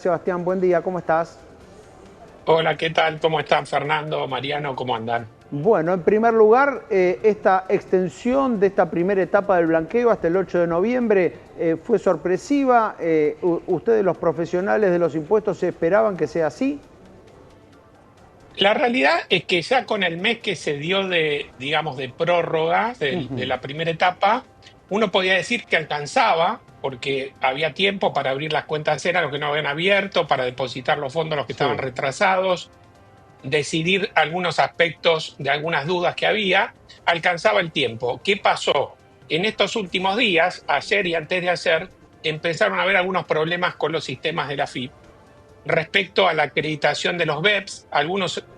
Sebastián, buen día, ¿cómo estás? Hola, ¿qué tal? ¿Cómo están, Fernando, Mariano? ¿Cómo andan? Bueno, en primer lugar, esta extensión de esta primera etapa del blanqueo hasta el 8 de noviembre fue sorpresiva. ¿Ustedes, los profesionales de los impuestos, se esperaban que sea así? La realidad es que ya con el mes que se dio de, digamos, de prórroga de Ujú. la primera etapa, uno podía decir que alcanzaba, porque había tiempo para abrir las cuentas ceras, los que no habían abierto, para depositar los fondos, los que estaban Sí. retrasados, decidir algunos aspectos de algunas dudas que había, alcanzaba el tiempo. ¿Qué pasó? En estos últimos días, ayer y antes de ayer, empezaron a haber algunos problemas con los sistemas de la FIP respecto a la acreditación de los BEPS.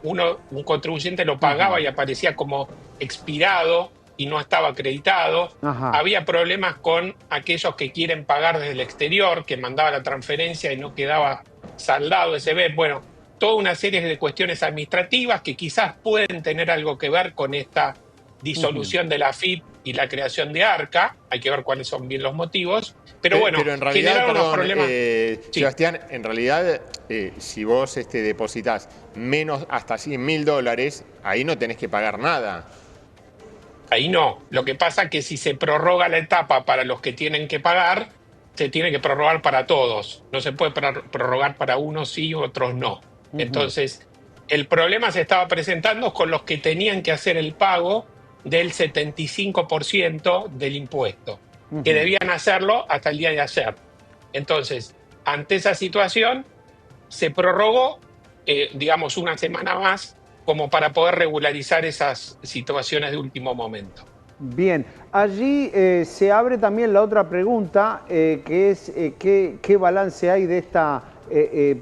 Un contribuyente lo pagaba Ujú. y aparecía como expirado y no estaba acreditado. Ajá. Había problemas con aquellos que quieren pagar desde el exterior, que mandaba la transferencia y no quedaba saldado ese BEP. Bueno, toda una serie de cuestiones administrativas que quizás pueden tener algo que ver con esta Ujú. disolución de la FIP y la creación de ARCA. Hay que ver cuáles son bien los motivos. Pero bueno, Pero en realidad, generaron unos perdón, problemas. Sí. Sebastián, en realidad, si vos depositas menos hasta $100.000, ahí no tenés que pagar nada. Ahí no. Lo que pasa es que si se prorroga la etapa para los que tienen que pagar, se tiene que prorrogar para todos. No se puede prorrogar para unos sí y otros no. Ujú. Entonces, el problema se estaba presentando con los que tenían que hacer el pago del 75% del impuesto, que Ujú. debían hacerlo hasta el día de ayer. Entonces, ante esa situación, se prorrogó, digamos, una semana más como para poder regularizar esas situaciones de último momento. Bien, allí se abre también la otra pregunta, que es qué balance hay de esta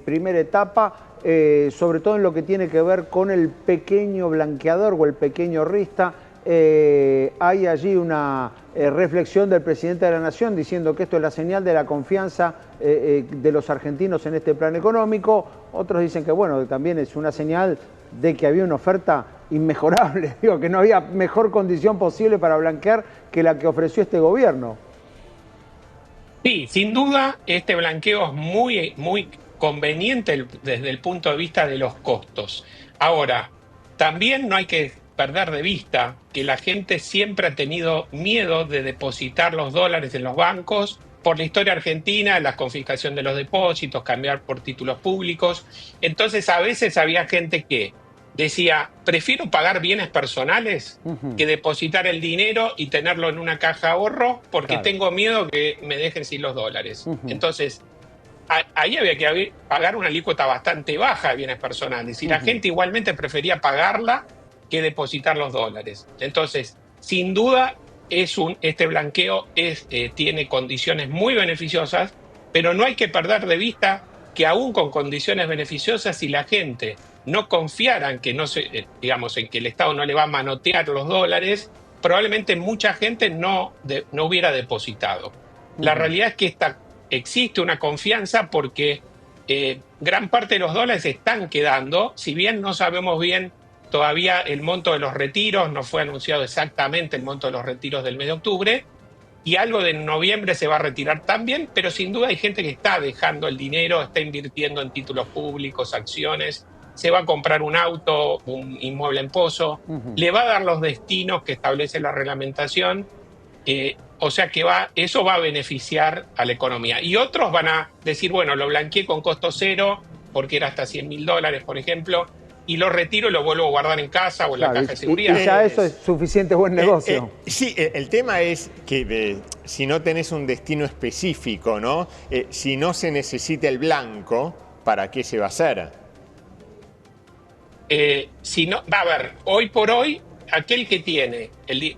primera etapa, sobre todo en lo que tiene que ver con el pequeño blanqueador o el pequeño rista. Hay allí una reflexión del presidente de la Nación diciendo que esto es la señal de la confianza de los argentinos en este plan económico. Otros dicen que bueno, que también es una señal de que había una oferta inmejorable, digo, que no había mejor condición posible para blanquear que la que ofreció este gobierno. Sí, sin duda, este blanqueo es muy conveniente desde el punto de vista de los costos. Ahora, también no hay que perder de vista que la gente siempre ha tenido miedo de depositar los dólares en los bancos por la historia argentina, la confiscación de los depósitos, cambiar por títulos públicos. Entonces, a veces había gente que decía, prefiero pagar bienes personales Ujú. que depositar el dinero y tenerlo en una caja de ahorro porque Claro. tengo miedo que me dejen sin los dólares. Ujú. Entonces, ahí había que pagar una alícuota bastante baja de bienes personales y la Ujú. gente igualmente prefería pagarla que depositar los dólares. Entonces, sin duda, este blanqueo tiene condiciones muy beneficiosas, pero no hay que perder de vista que aún con condiciones beneficiosas, si la gente no confiara en que no se, digamos, en que el Estado no le va a manotear los dólares, probablemente mucha gente no hubiera depositado. La Ujú. realidad es que existe una confianza porque gran parte de los dólares están quedando, si bien no sabemos bien todavía el monto de los retiros, no fue anunciado exactamente el monto de los retiros del mes de octubre, y algo de noviembre se va a retirar también, pero sin duda hay gente que está dejando el dinero, está invirtiendo en títulos públicos, acciones, se va a comprar un auto, un inmueble en pozo, Ujú. le va a dar los destinos que establece la reglamentación, o sea que eso va a beneficiar a la economía. Y otros van a decir, bueno, lo blanqueé con costo cero, porque era hasta $100.000, por ejemplo, y lo retiro y lo vuelvo a guardar en casa o en la Claro, caja de y seguridad. ya eso es suficiente buen negocio. Sí, el tema es que si no tenés un destino específico, ¿no? Si no se necesita el blanco, ¿para qué se va a hacer? Si no, va a ver, hoy por hoy, aquel que tiene,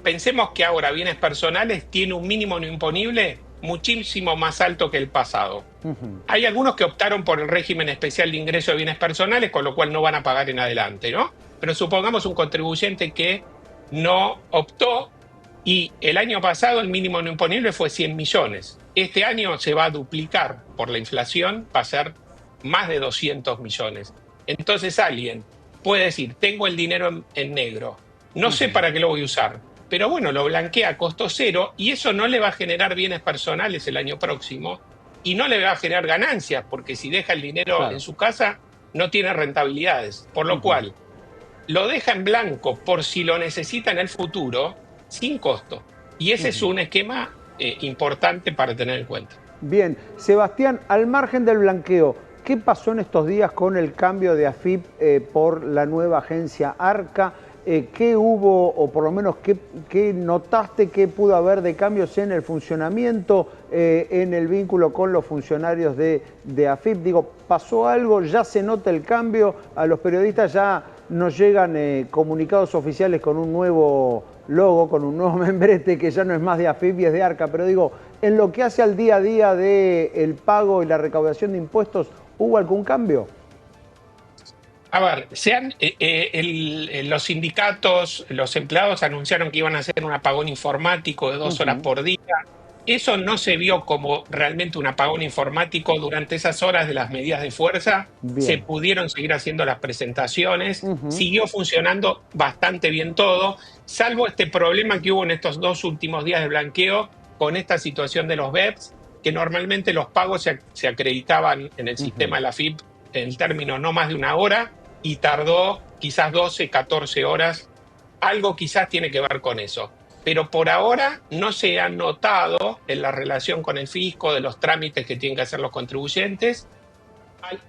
pensemos que ahora bienes personales tiene un mínimo no imponible muchísimo más alto que el pasado. Ujú. Hay algunos que optaron por el régimen especial de ingreso de bienes personales, con lo cual no van a pagar en adelante, ¿no? Pero supongamos un contribuyente que no optó y el año pasado el mínimo no imponible fue 100 millones. Este año se va a duplicar por la inflación, va a ser más de 200 millones. Entonces alguien puede decir, tengo el dinero en negro, no sé Ujú. para qué lo voy a usar, pero bueno, lo blanquea a costo cero y eso no le va a generar bienes personales el año próximo, y no le va a generar ganancias, porque si deja el dinero en su casa, no tiene rentabilidades. Por lo cual, lo deja en blanco por si lo necesita en el futuro, sin costo. Y ese es un esquema importante para tener en cuenta. Bien, Sebastián, al margen del blanqueo, ¿qué pasó en estos días con el cambio de AFIP por la nueva agencia Arca? ¿Qué hubo, o por lo menos qué notaste que pudo haber de cambios en el funcionamiento, en el vínculo con los funcionarios de AFIP? Digo, ¿pasó algo? ¿Ya se nota el cambio? A los periodistas ya nos llegan comunicados oficiales con un nuevo logo, con un nuevo membrete que ya no es más de AFIP y es de Arca, pero digo, en lo que hace al día a día del pago y la recaudación de impuestos, ¿hubo algún cambio? A ver, los sindicatos, los empleados anunciaron que iban a hacer un apagón informático de 2 horas por día. Eso no se vio como realmente un apagón informático. Durante esas horas de las medidas de fuerza se pudieron seguir haciendo las presentaciones, siguió funcionando bastante bien todo, salvo este problema que hubo en estos 2 últimos días de blanqueo con esta situación de los BEPS, que normalmente los pagos se acreditaban en el sistema de la AFIP en el término no más de 1 hora, y tardó quizás 12, 14 horas. Algo quizás tiene que ver con eso. Pero por ahora no se ha notado en la relación con el fisco de los trámites que tienen que hacer los contribuyentes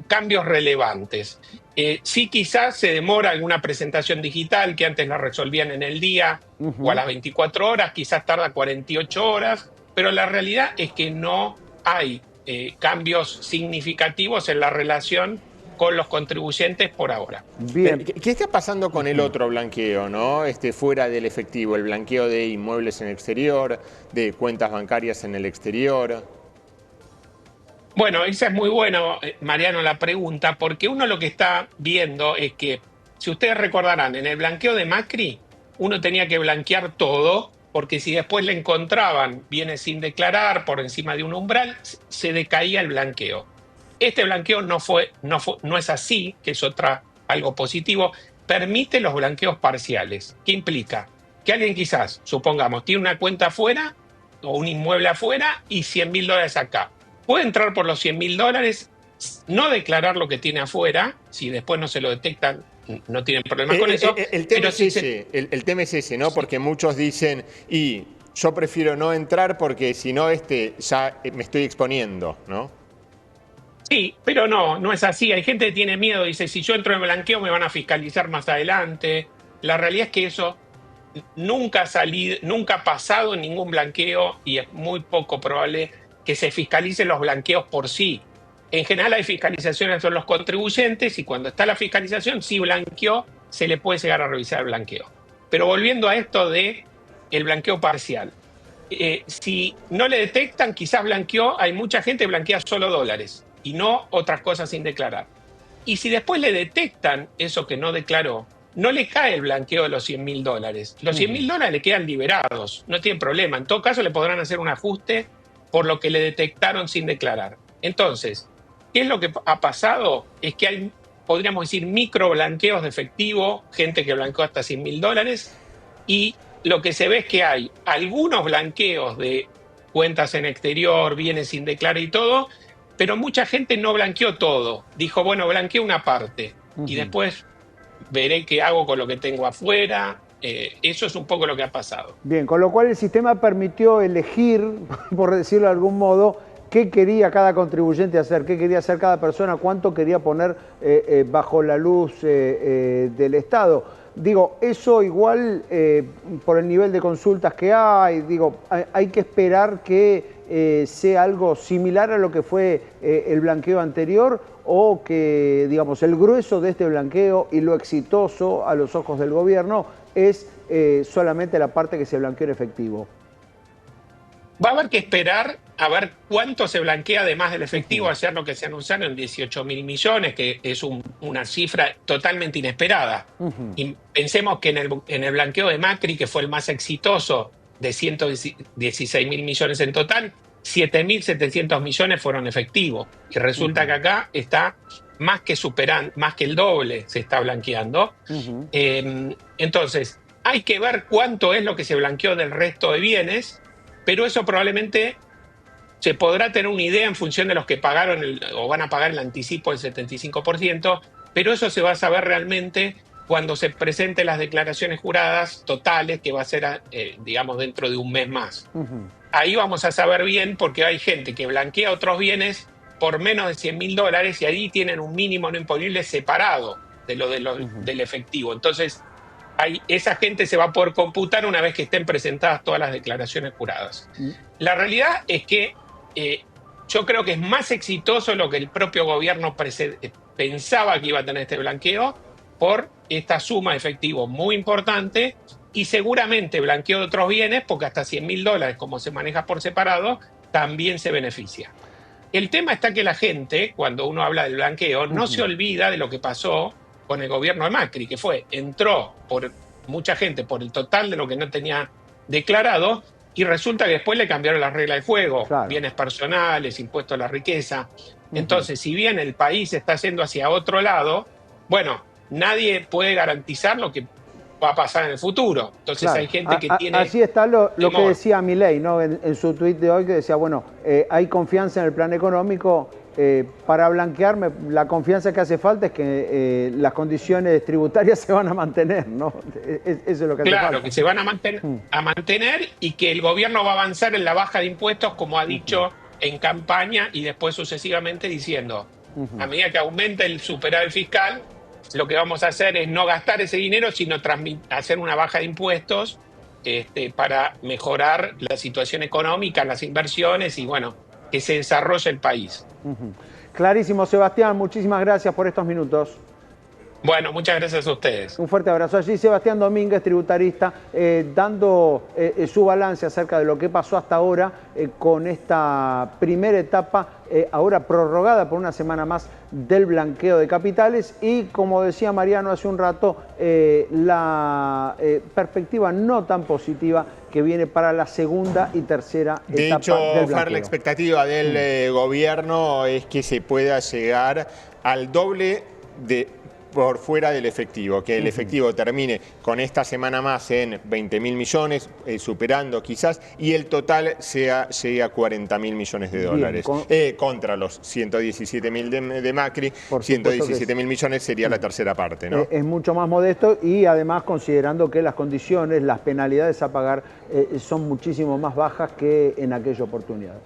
cambios relevantes. Sí, quizás se demora alguna presentación digital que antes la resolvían en el día o a las 24 horas, quizás tarda 48 horas, pero la realidad es que no hay cambios significativos en la relación con los contribuyentes por ahora. Bien. ¿Qué está pasando con el otro blanqueo, ¿no? Fuera del efectivo, el blanqueo de inmuebles en el exterior, de cuentas bancarias en el exterior? Bueno, esa es muy buena, Mariano, la pregunta, porque uno lo que está viendo es que, si ustedes recordarán, en el blanqueo de Macri, uno tenía que blanquear todo, porque si después le encontraban bienes sin declarar por encima de un umbral, se decaía el blanqueo. Este blanqueo no es así, que es algo positivo. Permite los blanqueos parciales. ¿Qué implica? Que alguien quizás, supongamos, tiene una cuenta afuera o un inmueble afuera y $100.000 acá. Puede entrar por los $100.000, no declarar lo que tiene afuera. Si después no se lo detectan, no tienen problemas con eso. El tema es ese, ¿no? Sí. Porque muchos dicen, y yo prefiero no entrar porque si no ya me estoy exponiendo, ¿no? Sí, pero no es así. Hay gente que tiene miedo, dice, si yo entro en blanqueo me van a fiscalizar más adelante. La realidad es que eso nunca ha pasado en ningún blanqueo, y es muy poco probable que se fiscalicen los blanqueos por sí. En general hay fiscalizaciones son los contribuyentes, y cuando está la fiscalización, si blanqueó, se le puede llegar a revisar el blanqueo. Pero volviendo a esto de el blanqueo parcial, si no le detectan, quizás blanqueó. Hay mucha gente que blanquea solo dólares y no otras cosas sin declarar. Y si después le detectan eso que no declaró, no le cae el blanqueo de los $100.000. Los $100.000 le quedan liberados, no tienen problema. En todo caso, le podrán hacer un ajuste por lo que le detectaron sin declarar. Entonces, ¿qué es lo que ha pasado? Es que hay, podríamos decir, micro blanqueos de efectivo, gente que blanqueó hasta $100.000, y lo que se ve es que hay algunos blanqueos de cuentas en exterior, bienes sin declarar y todo, pero mucha gente no blanqueó todo. Dijo, bueno, blanqueé una parte y después veré qué hago con lo que tengo afuera. Eso es un poco lo que ha pasado. Bien, con lo cual el sistema permitió elegir, por decirlo de algún modo, qué quería cada contribuyente hacer, qué quería hacer cada persona, cuánto quería poner bajo la luz del Estado. Digo, eso igual por el nivel de consultas que hay, digo, hay que esperar que sea algo similar a lo que fue el blanqueo anterior, o que, digamos, el grueso de este blanqueo y lo exitoso a los ojos del gobierno es solamente la parte que se blanqueó en efectivo. Va a haber que esperar a ver cuánto se blanquea además del efectivo, hacer lo que se anunciaron en 18.000 millones, que es una cifra totalmente inesperada. Y pensemos que en el blanqueo de Macri, que fue el más exitoso, de 116.000 millones en total, 7.700 millones fueron efectivos. Y resulta que acá está más que el doble se está blanqueando. Entonces, hay que ver cuánto es lo que se blanqueó del resto de bienes, pero eso probablemente se podrá tener una idea en función de los que pagaron o van a pagar el anticipo del 75%, pero eso se va a saber realmente cuando se presenten las declaraciones juradas totales, que va a ser, digamos, dentro de un mes más. Ahí vamos a saber bien, porque hay gente que blanquea otros bienes por menos de $100.000 y ahí tienen un mínimo no imponible separado del efectivo. Entonces, esa gente se va a poder computar una vez que estén presentadas todas las declaraciones juradas. La realidad es que yo creo que es más exitoso lo que el propio gobierno pensaba que iba a tener este blanqueo por esta suma de efectivo muy importante y seguramente blanqueo de otros bienes, porque hasta $100.000, como se maneja por separado, también se beneficia. El tema está que la gente, cuando uno habla del blanqueo, no se olvida de lo que pasó con el gobierno de Macri, que entró por mucha gente por el total de lo que no tenía declarado, y resulta que después le cambiaron las reglas del juego, claro. Bienes personales, impuesto a la riqueza. Entonces, si bien el país está yendo hacia otro lado, bueno, nadie puede garantizar lo que va a pasar en el futuro. Entonces hay gente que tiene... Así está lo que decía Milei, ¿no? En su tuit de hoy, que decía, bueno, hay confianza en el plan económico. Para blanquearme, la confianza que hace falta es que las condiciones tributarias se van a mantener, ¿no? Eso es lo que hace falta. Claro, que se van a mantener y que el gobierno va a avanzar en la baja de impuestos, como ha dicho en campaña y después sucesivamente diciendo, a medida que aumente el superávit fiscal, lo que vamos a hacer es no gastar ese dinero, sino hacer una baja de impuestos para mejorar la situación económica, las inversiones y, bueno, que se desarrolle el país. Clarísimo, Sebastián, muchísimas gracias por estos minutos. Bueno, muchas gracias a ustedes. Un fuerte abrazo. Allí Sebastián Domínguez, tributarista, dando su balance acerca de lo que pasó hasta ahora con esta primera etapa, ahora prorrogada por una semana más del blanqueo de capitales y, como decía Mariano hace un rato, la perspectiva no tan positiva que viene para la segunda y tercera etapa del blanqueo. De hecho, la expectativa del gobierno es que se pueda llegar al doble por fuera del efectivo, que el efectivo termine con esta semana más en 20.000 millones, superando quizás, y el total llegue a 40.000 millones de dólares. Contra los 117.000 de Macri, 117.000 millones sería la tercera parte, ¿no? Es mucho más modesto y además considerando que las condiciones, las penalidades a pagar son muchísimo más bajas que en aquella oportunidad.